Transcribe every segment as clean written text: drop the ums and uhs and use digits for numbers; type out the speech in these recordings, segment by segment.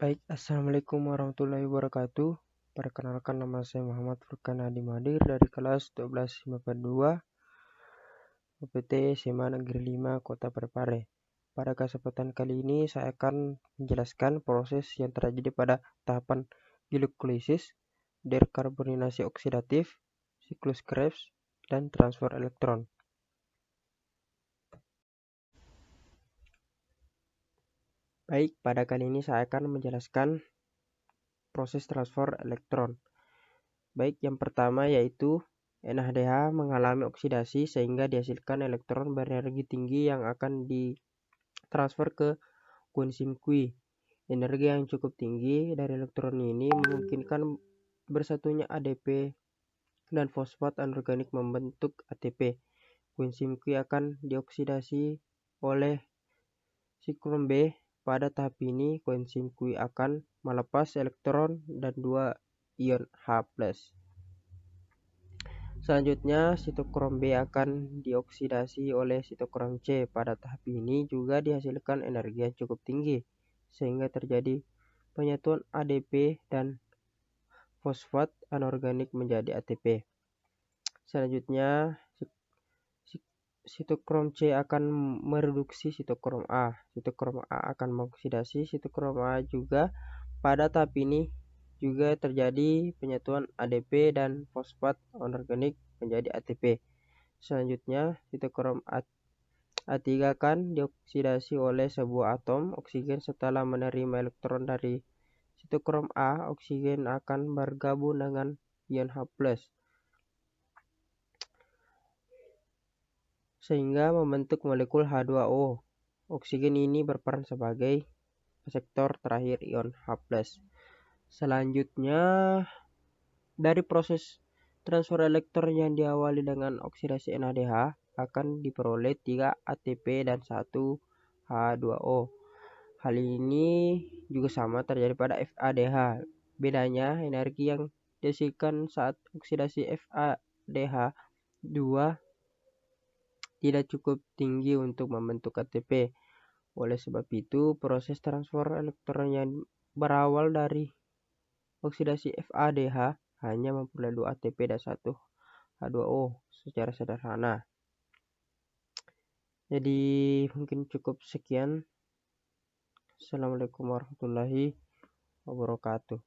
Baik, Assalamualaikum warahmatullahi wabarakatuh. Perkenalkan, nama saya Muhammad Furkan Hadi Madir dari kelas 12 IPA 2 UPT SMA Negeri 5 Kota Parepare. Pada kesempatan kali ini saya akan menjelaskan proses yang terjadi pada tahapan glukolisis, dekarbonisasi oksidatif, siklus Krebs, dan transfer elektron. Baik, pada kali ini saya akan menjelaskan proses transfer elektron. Baik, yang pertama yaitu NADH mengalami oksidasi sehingga dihasilkan elektron berenergi tinggi yang akan ditransfer ke koenzim Q. Energi yang cukup tinggi dari elektron ini memungkinkan bersatunya ADP dan fosfat anorganik membentuk ATP. Koenzim Q akan dioksidasi oleh siklon B. Pada tahap ini, koenzim Q akan melepas elektron dan 2 ion H+. Selanjutnya, sitokrom B akan dioksidasi oleh sitokrom C. Pada tahap ini juga dihasilkan energi yang cukup tinggi, sehingga terjadi penyatuan ADP dan fosfat anorganik menjadi ATP. Selanjutnya, sitokrom C akan mereduksi sitokrom A. Sitokrom A akan mengoksidasi sitokrom A juga. Pada tahap ini juga terjadi penyatuan ADP dan fosfat anorganik menjadi ATP. Selanjutnya, sitokrom A3 akan dioksidasi oleh sebuah atom oksigen. Setelah menerima elektron dari sitokrom A, oksigen akan bergabung dengan ion H+, sehingga membentuk molekul H2O. Oksigen ini berperan sebagai reseptor terakhir ion H+. Selanjutnya, dari proses transfer elektron yang diawali dengan oksidasi NADH akan diperoleh 3 ATP dan 1 H2O. Hal ini juga sama terjadi pada FADH. Bedanya, energi yang dihasilkan saat oksidasi FADH2 tidak cukup tinggi untuk membentuk ATP. Oleh sebab itu, proses transfer elektron yang berawal dari oksidasi FADH hanya memperoleh 2 ATP dan 1 H2O secara sederhana. Jadi mungkin cukup sekian. Assalamualaikum warahmatullahi wabarakatuh.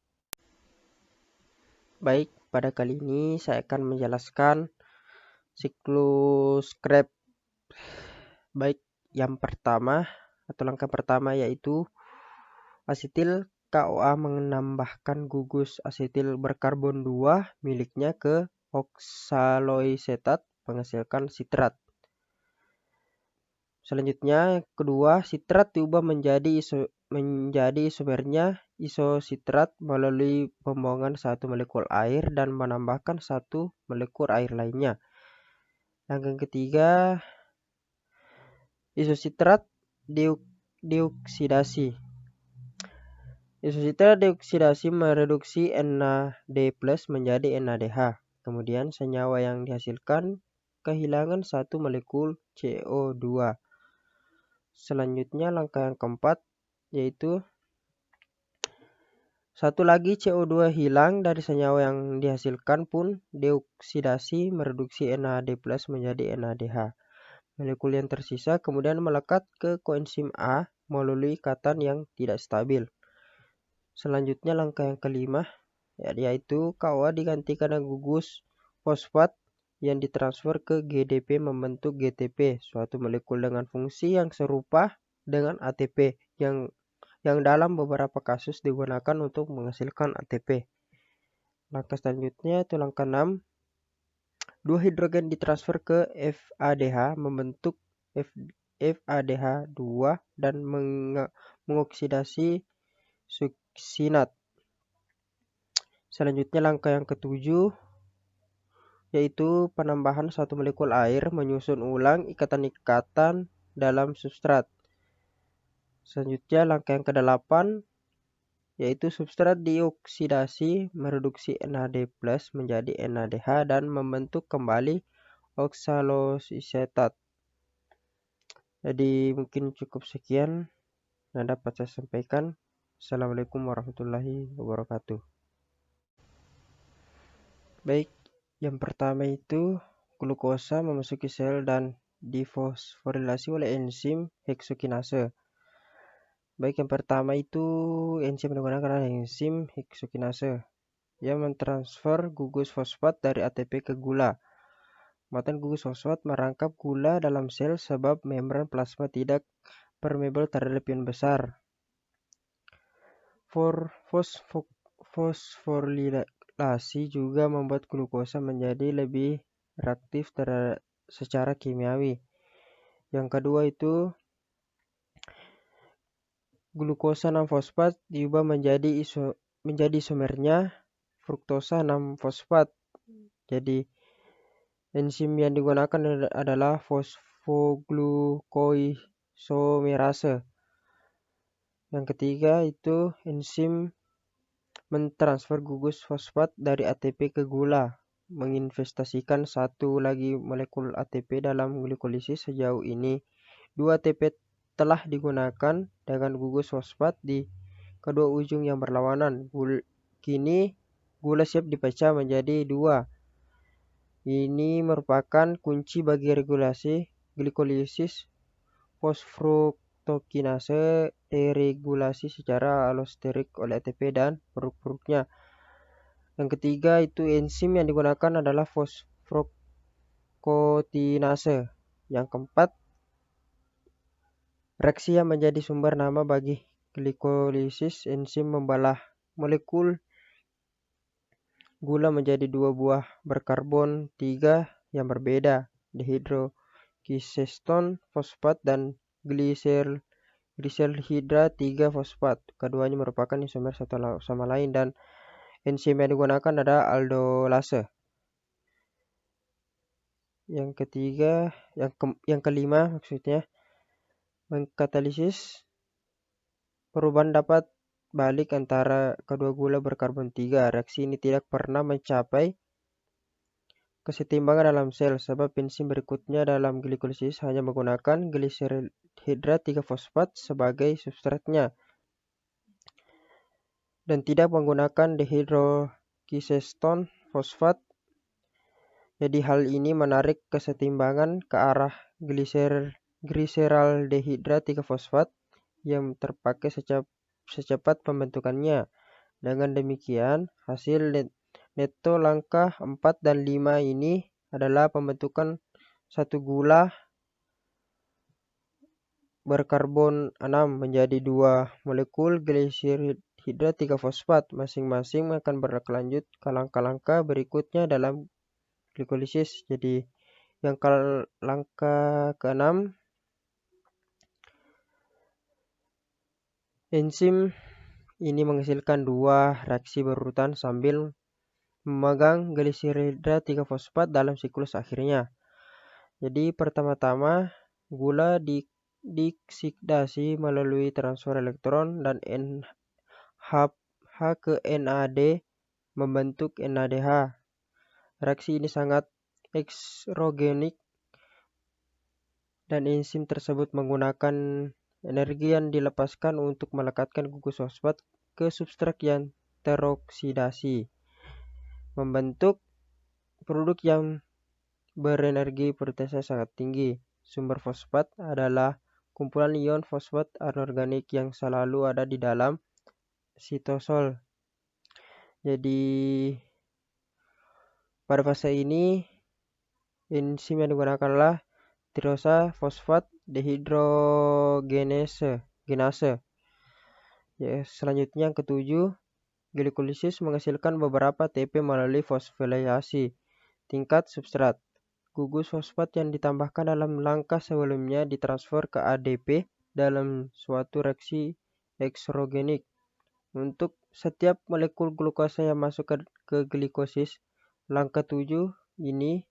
Baik, pada kali ini saya akan menjelaskan siklus Krebs. Baik, yang pertama atau langkah pertama yaitu asetil KOA menambahkan gugus asetil berkarbon 2 miliknya ke oksaloisetat menghasilkan sitrat. Selanjutnya, kedua, sitrat diubah menjadi isomernya isositrat melalui pembuangan satu molekul air dan menambahkan satu molekul air lainnya. Langkah ketiga, isositrat dioksidasi. Isositrat dioksidasi mereduksi NAD+ menjadi NADH. Kemudian senyawa yang dihasilkan kehilangan satu molekul CO2. Selanjutnya langkah yang keempat yaitu satu lagi CO2 hilang dari senyawa yang dihasilkan pun dioksidasi mereduksi NAD+ menjadi NADH. Molekul yang tersisa kemudian melekat ke koenzim A melalui ikatan yang tidak stabil. Selanjutnya langkah yang kelima yaitu KOA digantikan dengan gugus fosfat yang ditransfer ke GDP membentuk GTP, suatu molekul dengan fungsi yang serupa dengan ATP yang dalam beberapa kasus digunakan untuk menghasilkan ATP. Langkah selanjutnya itu langkah 6. 2 hidrogen ditransfer ke FADH membentuk FADH2 dan mengoksidasi suksinat. Selanjutnya langkah yang ketujuh yaitu penambahan satu molekul air menyusun ulang ikatan-ikatan dalam substrat. Selanjutnya langkah yang ke-8 yaitu substrat dioksidasi mereduksi NAD+ menjadi NADH dan membentuk kembali oksaloisetat. Jadi mungkin cukup sekian yang dapat saya sampaikan. Assalamualaikum warahmatullahi wabarakatuh. Baik, yang pertama itu glukosa memasuki sel dan difosforilasi oleh enzim heksokinase. Baik, yang pertama itu enzim yang digunakan adalah enzim heksokinase yang mentransfer gugus fosfat dari ATP ke gula. Muatan gugus fosfat merangkap gula dalam sel sebab membran plasma tidak permeable terhadap ion besar. Fosforilasi juga membuat glukosa menjadi lebih reaktif secara kimiawi. Yang kedua itu glukosa 6-fosfat diubah menjadi isomernya fruktosa 6-fosfat. Jadi enzim yang digunakan adalah fosfoglukoisomerase. Yang ketiga itu enzim mentransfer gugus fosfat dari ATP ke gula, menginvestasikan satu lagi molekul ATP dalam glikolisis. Sejauh ini, 2 ATP telah digunakan dengan gugus fosfat di kedua ujung yang berlawanan. Kini, gula siap dipecah menjadi 2. Ini merupakan kunci bagi regulasi glikolisis. Fosfruktokinase deregulasi secara allosterik oleh ATP dan produk-produknya. Yang ketiga itu enzim yang digunakan adalah fosfruktokinase. Yang keempat, reaksi yang menjadi sumber nama bagi glikolisis, enzim membelah molekul gula menjadi 2 buah berkarbon 3 yang berbeda, dehydrogenase fosfat dan gliserhidra 3 fosfat. Keduanya merupakan isomer satu sama lain dan enzim yang digunakan adalah aldolase. Yang ketiga, yang kelima maksudnya, mengkatalisis perubahan dapat balik antara kedua gula berkarbon 3. Reaksi ini tidak pernah mencapai kesetimbangan dalam sel sebab enzim berikutnya dalam glikolisis hanya menggunakan gliserhidra 3 fosfat sebagai substratnya dan tidak menggunakan dehydrogenase fosfat. Jadi hal ini menarik kesetimbangan ke arah gliseraldehidra 3 fosfat yang terpakai secepat pembentukannya. Dengan demikian, hasil neto langkah 4 dan 5 ini adalah pembentukan satu gula berkarbon 6 menjadi 2 molekul gliserhidra 3 fosfat. Masing-masing akan berlanjut ke langkah-langkah berikutnya dalam glikolisis. Jadi yang langkah ke-6, enzim ini menghasilkan 2 reaksi berurutan sambil memegang gliserhidra 3 fosfat dalam siklus akhirnya. Jadi pertama-tama gula dioksidasi melalui transfer elektron dan NH ke NAD membentuk NADH. Reaksi ini sangat eksogenik dan enzim tersebut menggunakan energi yang dilepaskan untuk melekatkan gugus fosfat ke substrat yang teroksidasi, membentuk produk yang berenergi persentase sangat tinggi. Sumber fosfat adalah kumpulan ion fosfat anorganik yang selalu ada di dalam sitosol. Jadi pada fase ini enzim yang digunakan adalah tirosa fosfat dehydrogenase. Ya, selanjutnya yang ketujuh, glikolisis menghasilkan beberapa ATP melalui fosforilasi tingkat substrat. Gugus fosfat yang ditambahkan dalam langkah sebelumnya ditransfer ke ADP dalam suatu reaksi eksogenik. Untuk setiap molekul glukosa yang masuk ke glikosis, langkah 7 ini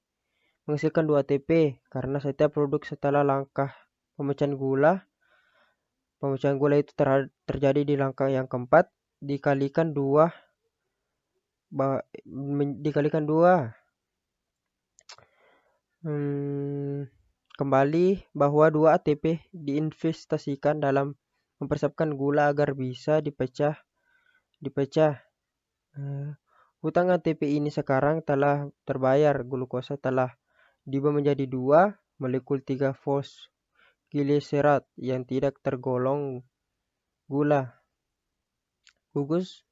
menghasilkan 2 ATP karena setiap produk setelah langkah pemecahan gula itu terjadi di langkah yang keempat dikalikan 2 kembali bahwa 2 ATP diinvestasikan dalam mempersiapkan gula agar bisa dipecah. Hutang ATP ini sekarang telah terbayar. Glukosa telah diubah menjadi 2 molekul 3 fosfogiliserat yang tidak tergolong gula. Gugus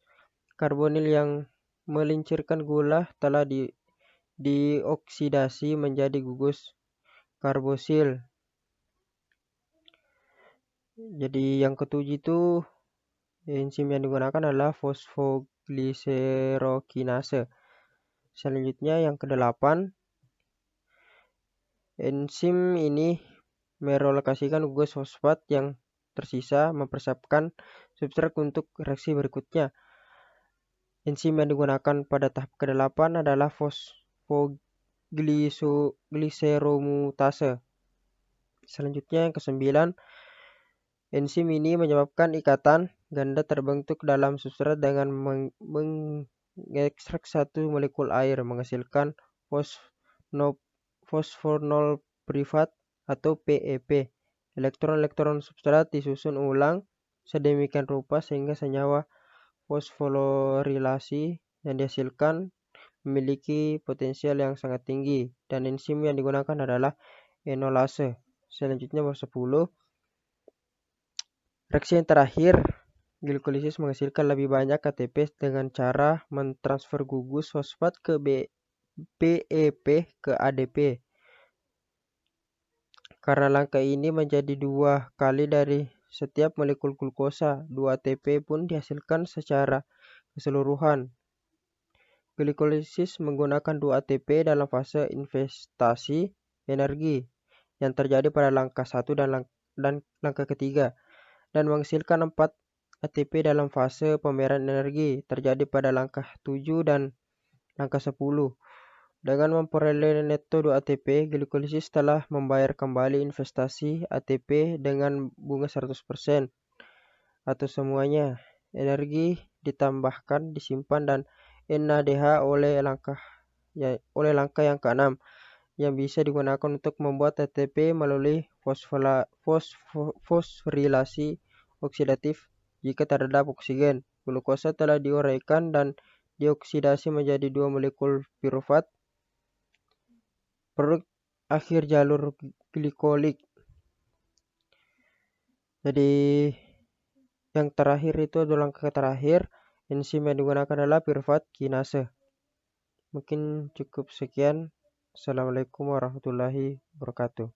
karbonil yang melincirkan gula telah dioksidasi menjadi gugus karbosil. Jadi yang ketujuh itu enzim yang digunakan adalah fosfogliserokinase. Selanjutnya yang kedelapan, enzim ini merelokasikan gugus fosfat yang tersisa mempersiapkan substrat untuk reaksi berikutnya. Enzim yang digunakan pada tahap ke-8 adalah fosfogliseromutase. Selanjutnya yang ke-9, enzim ini menyebabkan ikatan ganda terbentuk dalam substrat dengan mengekstrak satu molekul air menghasilkan fosfonol privat atau PEP. Elektron-elektron substrat disusun ulang sedemikian rupa sehingga senyawa fosforilasi yang dihasilkan memiliki potensial yang sangat tinggi dan enzim yang digunakan adalah enolase. Selanjutnya nomor 10. Reaksi yang terakhir, glikolisis menghasilkan lebih banyak ATP dengan cara mentransfer gugus fosfat ke PEP ke ADP. Karena langkah ini menjadi 2 kali dari setiap molekul glukosa, 2 ATP pun dihasilkan secara keseluruhan. Glikolisis menggunakan 2 ATP dalam fase investasi energi yang terjadi pada langkah 1 dan langkah ketiga, dan menghasilkan 4 ATP dalam fase pembayaran energi terjadi pada langkah 7 dan langkah 10. Dengan memperoleh neto 2 ATP, glikolisis telah membayar kembali investasi ATP dengan bunga 100% atau semuanya. Energi ditambahkan, disimpan dan NADH oleh langkah yang ke-6 yang bisa digunakan untuk membuat ATP melalui fosforilasi oksidatif. Jika terdapat oksigen, glukosa telah diuraikan dan dioksidasi menjadi 2 molekul piruvat, produk akhir jalur glikolik. Jadi yang terakhir itu adalah langkah terakhir. Enzim yang digunakan adalah piruvat kinase. Mungkin cukup sekian. Assalamualaikum warahmatullahi wabarakatuh.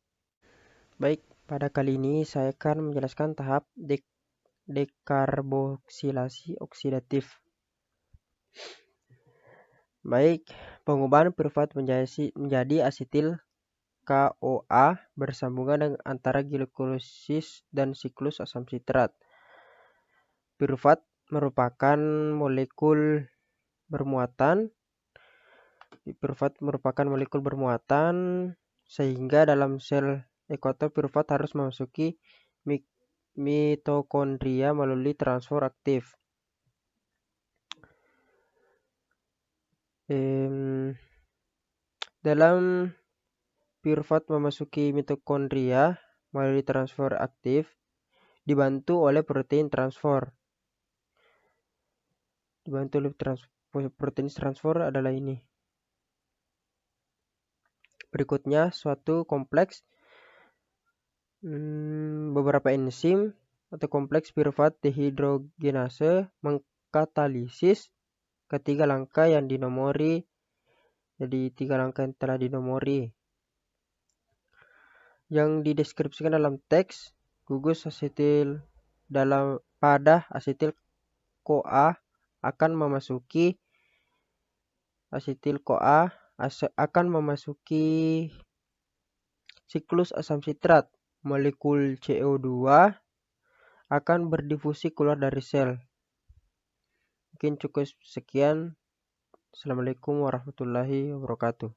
Baik, pada kali ini saya akan menjelaskan tahap dekarboksilasi oksidatif. Baik, pengubahan piruvat menjadi asetil KOA bersambungan dengan antara glikolisis dan siklus asam sitrat. Piruvat merupakan molekul bermuatan. Sehingga dalam sel eukarot piruvat harus memasuki mitokondria melalui transfer aktif. Dalam piruvat memasuki mitokondria melalui transfer aktif dibantu oleh protein transfer. Protein transfer adalah ini. Berikutnya suatu kompleks beberapa enzim atau kompleks piruvat dehidrogenase mengkatalisis ketiga langkah yang dinomori. Jadi 3 langkah yang telah dinomori yang dideskripsikan dalam teks. Gugus asetil pada asetil CoA akan memasuki siklus asam sitrat. Molekul CO2 akan berdifusi keluar dari sel. Mungkin cukup sekian. Assalamualaikum warahmatullahi wabarakatuh.